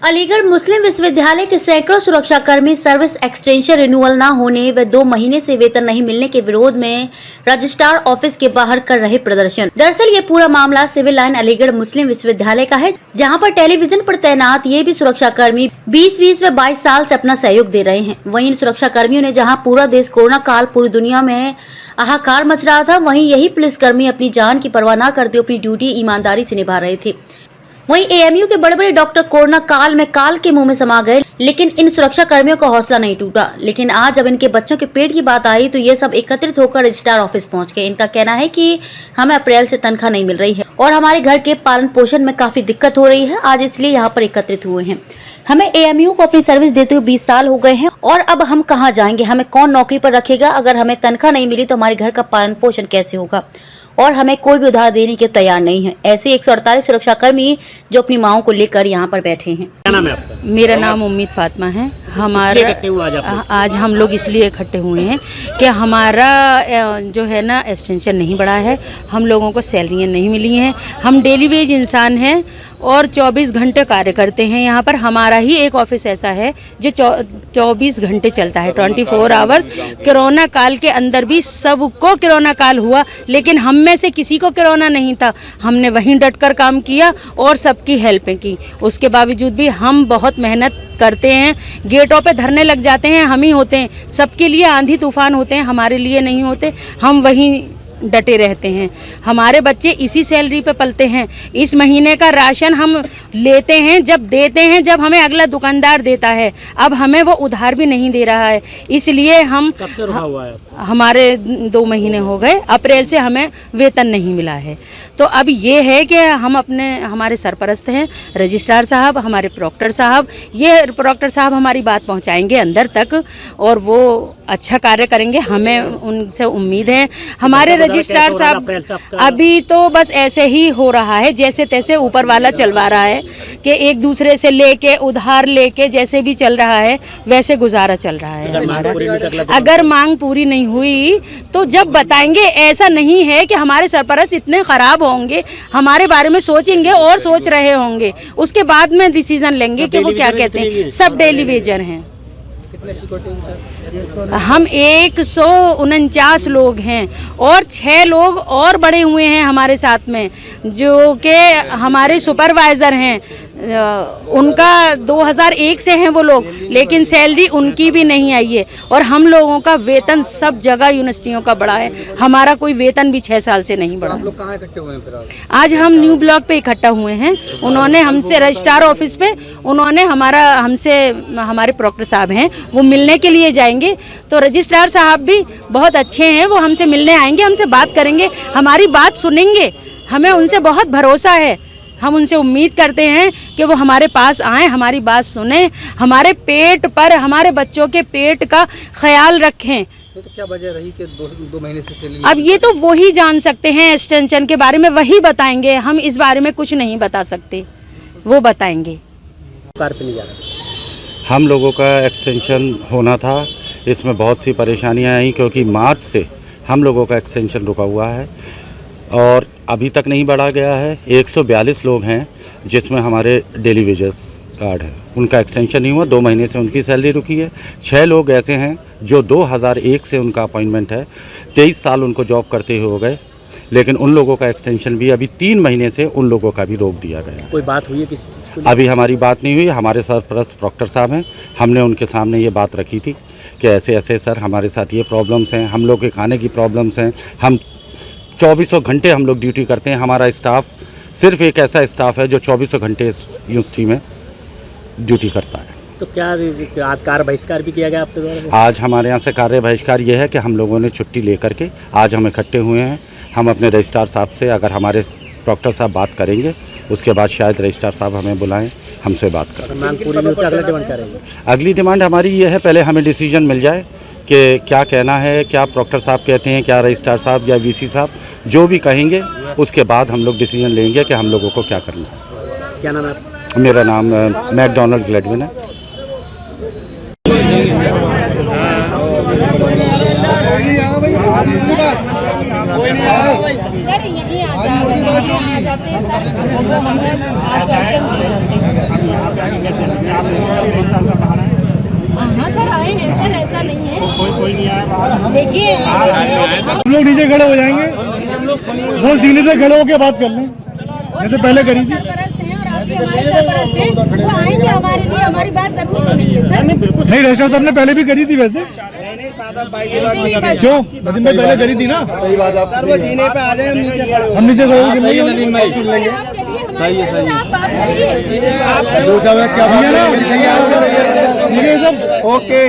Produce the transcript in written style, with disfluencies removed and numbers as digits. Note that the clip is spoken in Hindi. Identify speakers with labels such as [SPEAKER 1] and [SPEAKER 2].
[SPEAKER 1] अलीगढ़ मुस्लिम विश्वविद्यालय के सैकड़ों सुरक्षाकर्मी सर्विस एक्सटेंशन रिन्यूअल न होने व 2 महीने से वेतन नहीं मिलने के विरोध में रजिस्ट्रार ऑफिस के बाहर कर रहे प्रदर्शन। दरअसल ये पूरा मामला सिविल लाइन अलीगढ़ मुस्लिम विश्वविद्यालय का है, जहां पर टेलीविजन पर तैनात ये भी सुरक्षाकर्मी 20 व 22 साल से अपना सहयोग दे रहे हैं। वहीं इन सुरक्षाकर्मियों ने जहाँ पूरा देश कोरोना काल पूरी दुनिया में हाहाकार मच रहा था, वहीं यही पुलिसकर्मी अपनी जान की परवाह न करते अपनी ड्यूटी ईमानदारी से निभा रहे थे। वहीं एएमयू के बड़े बड़े डॉक्टर कोरोना काल में काल के मुंह में समा गए, लेकिन इन सुरक्षा कर्मियों का हौसला नहीं टूटा। लेकिन आज जब इनके बच्चों के पेट की बात आई तो ये सब एकत्रित होकर रजिस्ट्रार ऑफिस पहुंच गए। इनका कहना है कि हमें अप्रैल से तनख्वाह नहीं मिल रही है और हमारे घर के पालन पोषण में काफी दिक्कत हो रही है, आज इसलिए यहाँ पर एकत्रित हुए हैं। हमें एएमयू को अपनी सर्विस देते हुए 20 साल हो गए हैं और अब हम कहाँ जाएंगे, हमें कौन नौकरी पर रखेगा, अगर हमें तनख्वाह नहीं मिली तो हमारे घर का पालन पोषण कैसे होगा, और हमें कोई भी उधार देने के तैयार नहीं है। ऐसे 148 सुरक्षाकर्मी जो अपनी मांगों को लेकर यहाँ पर बैठे हैं।
[SPEAKER 2] क्या नाम है आपका?
[SPEAKER 3] मेरा नाम उम्मीद फातिमा है। हमारा आज हम लोग इसलिए इकट्ठे हुए हैं कि हमारा जो है ना एक्सटेंशन नहीं बढ़ा है, हम लोगों को सैलरियाँ नहीं मिली हैं। हम डेली वेज इंसान हैं और 24 घंटे कार्य करते हैं। यहाँ पर हमारा ही एक ऑफिस ऐसा है जो 24 घंटे चलता है, 24 आवर्स। कोरोना काल के अंदर भी सबको कोरोना काल हुआ, लेकिन हम में से किसी को कोरोना नहीं था। हमने वहीं डटकर काम किया और सबकी हेल्प की। उसके बावजूद भी हम बहुत मेहनत करते हैं, गेटों पे धरने लग जाते हैं, हम ही होते हैं। सबके लिए आंधी तूफान होते हैं, हमारे लिए नहीं होते। हम वहीं डटे रहते हैं। हमारे बच्चे इसी सैलरी पे पलते हैं। इस महीने का राशन हम लेते हैं, जब देते हैं जब हमें अगला दुकानदार देता है। अब हमें वो उधार भी नहीं दे रहा है, इसलिए हम
[SPEAKER 2] कब से रुका हुआ है?
[SPEAKER 3] हमारे 2 महीने हो गए। अप्रैल से हमें वेतन नहीं मिला है। तो अब ये है कि हमारे सरपरस्त हैं रजिस्ट्रार साहब, हमारे प्रॉक्टर साहब। ये प्रॉक्टर साहब हमारी बात पहुंचाएंगे अंदर तक और वो अच्छा कार्य करेंगे, हमें उनसे उम्मीद है। हमारे रजिस्ट्रार साहब अभी तो बस ऐसे ही हो रहा है, जैसे तैसे ऊपर वाला चलवा रहा है कि एक दूसरे से लेके उधार लेके जैसे भी चल रहा है वैसे गुजारा चल रहा है हमारा। अगर मांग पूरी नहीं हुई तो जब बताएंगे, ऐसा नहीं है कि हमारे सरपरस्त इतने खराब होंगे, हमारे बारे में सोचेंगे और सोच रहे होंगे, उसके बाद में डिसीजन लेंगे कि वो क्या कहते हैं। सब डेली वेजर हैं। हम 149 लोग हैं और 6 लोग और बढ़े हुए हैं हमारे साथ में, जो कि हमारे सुपरवाइज़र हैं। उनका 2001 से हैं वो लोग, लेकिन सैलरी उनकी भी नहीं आई है। और हम लोगों का वेतन सब जगह यूनिवर्सिटियों का बढ़ा है, हमारा कोई वेतन भी 6 साल से नहीं बढ़ा।
[SPEAKER 2] आप लोग कहाँ इकट्ठे हुए हैं फिर?
[SPEAKER 3] आज हम न्यू ब्लॉक पे इकट्ठा हुए हैं। उन्होंने हमसे रजिस्ट्रार ऑफिस पे उन्होंने हमारे प्रॉक्टर साहब हैं, वो मिलने के लिए जाएंगे। तो रजिस्ट्रार साहब भी बहुत अच्छे हैं, वो हमसे मिलने आएंगे, हमसे बात करेंगे, हमारी बात सुनेंगे। हमें उनसे बहुत भरोसा है। हम उनसे उम्मीद करते हैं कि वो हमारे पास आएँ, हमारी बात सुने, हमारे पेट पर, हमारे बच्चों के पेट का ख्याल रखें।
[SPEAKER 2] तो क्या वजह रही कि 2 महीने से सैलरी?
[SPEAKER 3] अब ये तो वही जान सकते हैं, एक्सटेंशन के बारे में वही बताएंगे। हम इस बारे में कुछ नहीं बता सकते, वो बताएंगे।
[SPEAKER 2] कार पे नहीं जा रहा।
[SPEAKER 4] हम लोगों का एक्सटेंशन होना था, इसमें बहुत सी परेशानियां आई क्योंकि मार्च से हम लोगों का एक्सटेंशन रुका हुआ है और अभी तक नहीं बढ़ा गया है। 142 लोग हैं जिसमें हमारे डेली वेजेस कार्ड है, उनका एक्सटेंशन नहीं हुआ। 2 महीने से उनकी सैलरी रुकी है। 6 लोग ऐसे हैं जो 2001 से उनका अपॉइंटमेंट है, 23 साल उनको जॉब करते हुए हो गए, लेकिन उन लोगों का एक्सटेंशन भी अभी 3 महीने से उन लोगों का भी रोक दिया गया।
[SPEAKER 2] कोई बात हुई है किसी चीज़ को? अभी
[SPEAKER 4] हमारी बात नहीं हुई। हमारे सरपरस्त प्रॉक्टर साहब हैं, हमने उनके सामने ये बात रखी थी कि ऐसे ऐसे सर हमारे साथ ये प्रॉब्लम्स हैं, हम लोग के खाने की प्रॉब्लम्स हैं, हम 24 घंटे हम लोग ड्यूटी करते हैं। हमारा स्टाफ सिर्फ एक ऐसा स्टाफ है जो 24 घंटे इस यूनिवर्सिटी में ड्यूटी करता है।
[SPEAKER 2] तो क्या आज कार्य बहिष्कार भी किया गया आपके द्वारा?
[SPEAKER 4] आज हमारे यहाँ से कार्य बहिष्कार ये है कि हम लोगों ने छुट्टी लेकर के आज हम इकट्ठे हुए हैं। हम अपने रजिस्ट्रार साहब से, अगर हमारे डॉक्टर साहब बात करेंगे उसके बाद शायद रजिस्ट्रार साहब हमें बुलाएं, हमसे बात करें।
[SPEAKER 2] मांग पूरी नहीं होती, अगला डिमांड क्या रहेगी?
[SPEAKER 4] अगली डिमांड हमारी ये है, पहले हमें डिसीजन मिल जाए कि क्या कहना है, क्या प्रॉक्टर साहब कहते हैं, क्या रजिस्ट्रार साहब या वीसी साहब जो भी कहेंगे, उसके बाद हम लोग डिसीजन लेंगे कि हम लोगों को क्या करना है।
[SPEAKER 2] क्या नाम है?
[SPEAKER 4] मेरा नाम मैकडोनल्ड ग्लेडविन है।
[SPEAKER 3] सर यहीं आ जाते हैं सर, वो हमें आश्वासन दे जाते हैं। देखिए
[SPEAKER 5] हम लोग नीचे खड़े हो जाएंगे, वो सीने से खड़े होकर बात कर लें जैसे पहले करी थी।
[SPEAKER 3] सरपरस्त हैं और आपके हमारे सरपरस्त हैं, वो आएंगे हमारे लिए, हमारी बात जरूर सुनेंगे सर।
[SPEAKER 5] नहीं, रजिस्टर साहब ने पहले भी करी थी वैसे। क्यों नदीम भाई पहले करी थी ना। सही बात है, सर वो जीने पे आ जाए, हम नीचे खड़े हो। हम नीचे खड़े होंगे, सही है नदीम भाई, सुन लेंगे।
[SPEAKER 3] सही है, सही है, बात करिए।
[SPEAKER 5] दूसरा क्या बात है, ओके।